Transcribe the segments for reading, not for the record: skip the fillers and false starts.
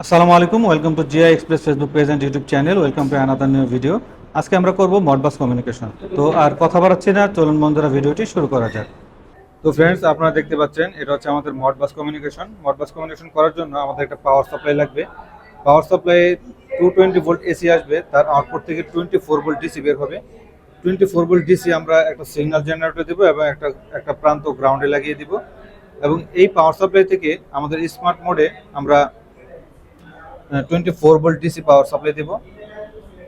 আসসালামু আলাইকুম, welcome to GI Express Facebook page and YouTube channel. Welcome to another new video. আজকে আমরা করব মডবাস কমিউনিকেশন। তো আর কথা বাড়াচ্ছি না, চলুন বন্ধুরা ভিডিওটি শুরু করা যাক। তো ফ্রেন্ডস, আপনারা দেখতে পাচ্ছেন এটা হচ্ছে আমাদের মডবাস কমিউনিকেশন। মডবাস কমিউনিকেশন করার জন্য আমাদের একটা পাওয়ার সাপ্লাই লাগবে। পাওয়ার সাপ্লাই 220 ভোল্ট এসি আসবে, তার আউটপুট থেকে 24 ভোল্ট ডিসি বের হবে। 24 ভোল্ট ডিসি আমরা একটা সিগন্যাল জেনারেটর দেবো এবং একটা প্রান্ত গ্রাউন্ডে লাগিয়ে দিব। এবং এই পাওয়ার সাপ্লাই থেকে আমাদের স্মার্ট মোডে আমরা 24 ভোল্ট ডিসি পাওয়ার সাপ্লাই দেব।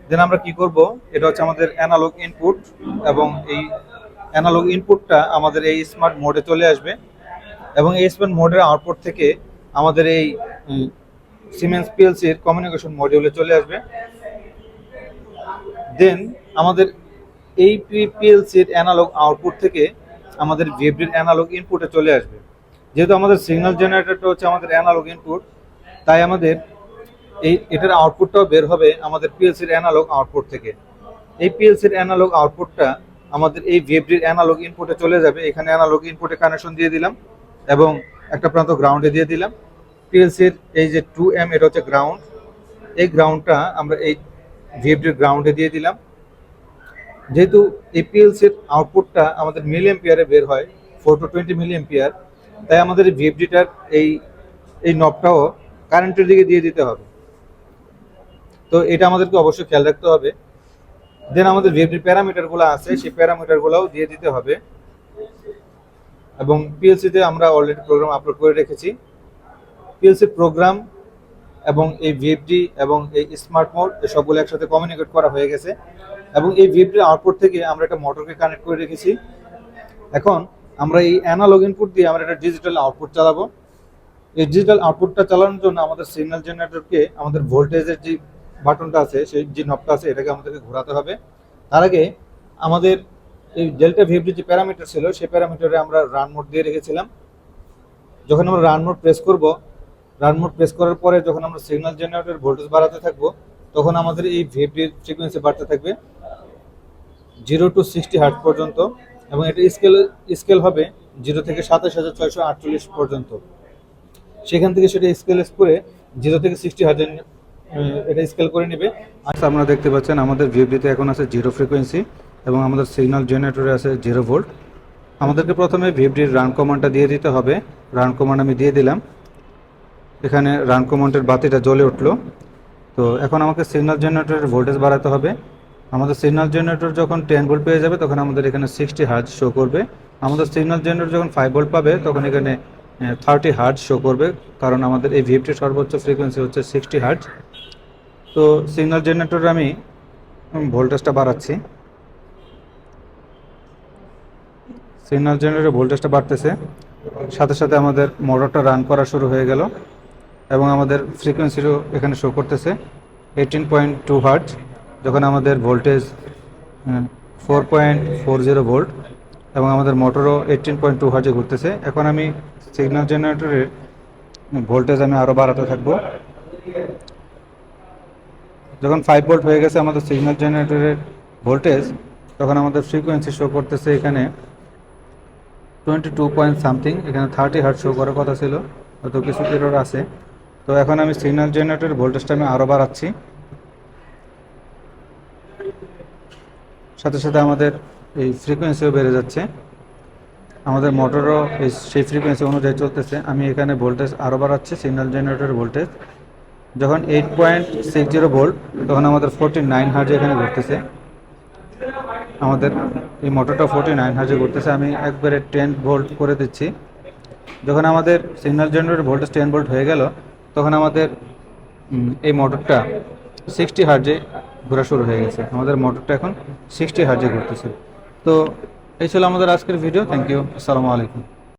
দেন আমরা কি করব, এটা হচ্ছে আমাদের অ্যানালগ ইনপুট, এবং এই অ্যানালগ ইনপুটটা আমাদের এই স্মার্ট মোডে চলে আসবে এবং এই স্মার্ট মোডের আউটপুট থেকে আমাদের এই সিমেন্স পিএলসির কমিউনিকেশন মডিউলে চলে আসবে। দেন আমাদের এই পিএলসির অ্যানালগ আউটপুট থেকে আমাদের ভিএফডির অ্যানালগ ইনপুটে চলে আসবে। যেহেতু আমাদের সিগন্যাল জেনারেটরটা হচ্ছে আমাদের অ্যানালগ ইনপুট, তাই আমাদের এটার আউটপুটটাও বের হবে আমাদের পিএলসির অ্যানালগ আউটপুট থেকে। এই পিএলসির অ্যানালগ আউটপুটটা আমাদের এই ভিএফডির অ্যানালগ ইনপুটে চলে যাবে। এখানে অ্যানালগ ইনপুটে কানেকশন দিয়ে দিলাম এবং একটা প্রান্ত গ্রাউন্ডে দিয়ে দিলাম। পিএলসির এই যে 2M, এটা হচ্ছে গ্রাউন্ড। এই গ্রাউন্ডটা আমরা এই ভিএফডির গ্রাউন্ডে দিয়ে দিলাম। যেহেতু এই পিএলসির আউটপুটটা আমাদের মিলি এম্পিয়ারে বের হয়, 4 to 20 মিলি এম্পিয়ার, তাই আমাদের এই ভিএফডিটার এই নবটাও কারেন্টের দিকে দিয়ে দিতে হবে। তো এটা আমাদেরকে অবশ্যই খেয়াল রাখতে হবে। দেন আমাদের ভিএফডির প্যারামিটারগুলো আছে, সেই প্যারামিটারগুলোও দিয়ে দিতে হবে। এবং পিএলসিতে আমরা অলরেডি প্রোগ্রাম আপলোড করে রেখেছি। পিএলসি প্রোগ্রাম এবং এই ভিএফডি এবং এই স্মার্ট মোড সবগুলো একসাথে কমিউনিকেট করা হয়ে গেছে। এবং এই ভিএফডির আউটপুট থেকে আমরা একটা মোটরকে কানেক্ট করে রেখেছি। এখন আমরা এই অ্যানালগ ইনপুট দিয়ে আমরা একটা ডিজিটাল আউটপুট চালাবো। এই ডিজিটাল আউটপুটটা চালানোর জন্য আমাদের সিগন্যাল জেনারেটরকে আমাদের ভোল্টেজের যে বাটনটা আছে, সেই যে নবটা আছে, এটাকে আমাদেরকে ঘোরাতে হবে। তার আগে আমাদের এই ডেল্টা ভিএফডি যে প্যারামিটার ছিল, সেই প্যারামিটারে আমরা রান মোড দিয়ে রেখেছিলাম। যখন আমরা রান মোড প্রেস করব, রান মোড প্রেস করার পরে যখন আমরা সিগন্যাল জেনারেটর ভোল্টেজ বাড়াতে থাকবো, তখন আমাদের এই ভিএফডির ফ্রিকোয়েন্সি বাড়তে থাকবে 0 to 60 হার্টজ পর্যন্ত। এবং এটা স্কেল হবে 0 থেকে 27,648 পর্যন্ত। সেখান থেকে সেটা স্কেল করে 0 থেকে 60 হার্টজ এটা স্কেল করে নেবে। আচ্ছা, আপনারা দেখতে পাচ্ছেন আমাদের ভিএফডিতে এখন আছে 0 ফ্রিকোয়েন্সি এবং আমাদের সিগন্যাল জেনারেটরে আছে 0 ভোল্ট। আমাদেরকে প্রথমে ভিএফডির রান কমান্ডটা দিয়ে দিতে হবে। রান কমান্ড আমি দিয়ে দিলাম। এখানে রান কমান্ডের বাতিটা জ্বলে উঠলো। তো এখন আমাকে সিগন্যাল জেনারেটরের ভোল্টেজ বাড়াতে হবে। আমাদের সিগন্যাল জেনারেটর যখন 10 ভোল্ট পেয়ে যাবে, তখন আমাদের এখানে 60 হার্টজ শো করবে। আমাদের সিগন্যাল জেনারেটর যখন 5 ভোল্ট পাবে, তখন এখানে 30 হার্টজ শো করবে, কারণ আমাদের এই ভিএফটির সর্বোচ্চ ফ্রিকোয়েন্সি হচ্ছে 60 হার্টজ। তো সিগন্যাল জেনারেটরে আমি ভোল্টেজটা বাড়াচ্ছি। সিগন্যাল জেনারেটরের ভোল্টেজটা বাড়তেছে, সাথে সাথে আমাদের মোটরটা রান করা শুরু হয়ে গেল এবং আমাদের ফ্রিকোয়েন্সিও এখানে শো করতেছে 18.2 হার্টজ। যখন আমাদের ভোল্টেজ 4.40 ভোল্ট এবং আমাদের মোটরও 18.2 হার্টজে ঘুরতেছে। এখন আমি সিগন্যাল জেনারেটরের ভোল্টেজ আমি আরও বাড়াতে থাকবো। যখন 5 ভোল্ট হয়ে গেছে আমাদের সিগন্যাল জেনারেটরের ভোল্টেজ, তখন আমাদের ফ্রিকোয়েন্সি শো করতেছে এখানে 22 পয়েন্ট সামথিং। এখানে 30 হার্টজ শো করার কথা ছিল, হয়তো কিছু এরর আছে। তো এখন আমি সিগন্যাল জেনারেটরের ভোল্টেজটা আমি আরও বাড়াচ্ছি। সাথে সাথে আমাদের এই ফ্রিকোয়েন্সিও বেড়ে যাচ্ছে। আমাদের মোটরও সেই ফ্রিকোয়েন্সি অনুযায়ী চলতেছে। আমি এখানে ভোল্টেজ আরও বাড়াচ্ছি। সিগন্যাল জেনারেটরের ভোল্টেজ যখন 8.60 ভোল্ট, তখন আমাদের 49 হার্টজে এখানে ঘুরতেছে। আমাদের এই মোটরটা 49 হার্টজে ঘুরতেছে। আমি একবারে 10 ভোল্ট করে দিচ্ছি। যখন আমাদের সিগন্যাল জেনারেটরের ভোল্টেজ 10 ভোল্ট হয়ে গেল, তখন আমাদের এই মোটরটা 60 হার্টজে ঘোরা শুরু হয়ে গেছে। আমাদের মোটরটা এখন 60 হার্টজে ঘুরতেছে। তো এই ছিল আমাদের আজকের ভিডিও। Thank you. আসসালামু আলাইকুম।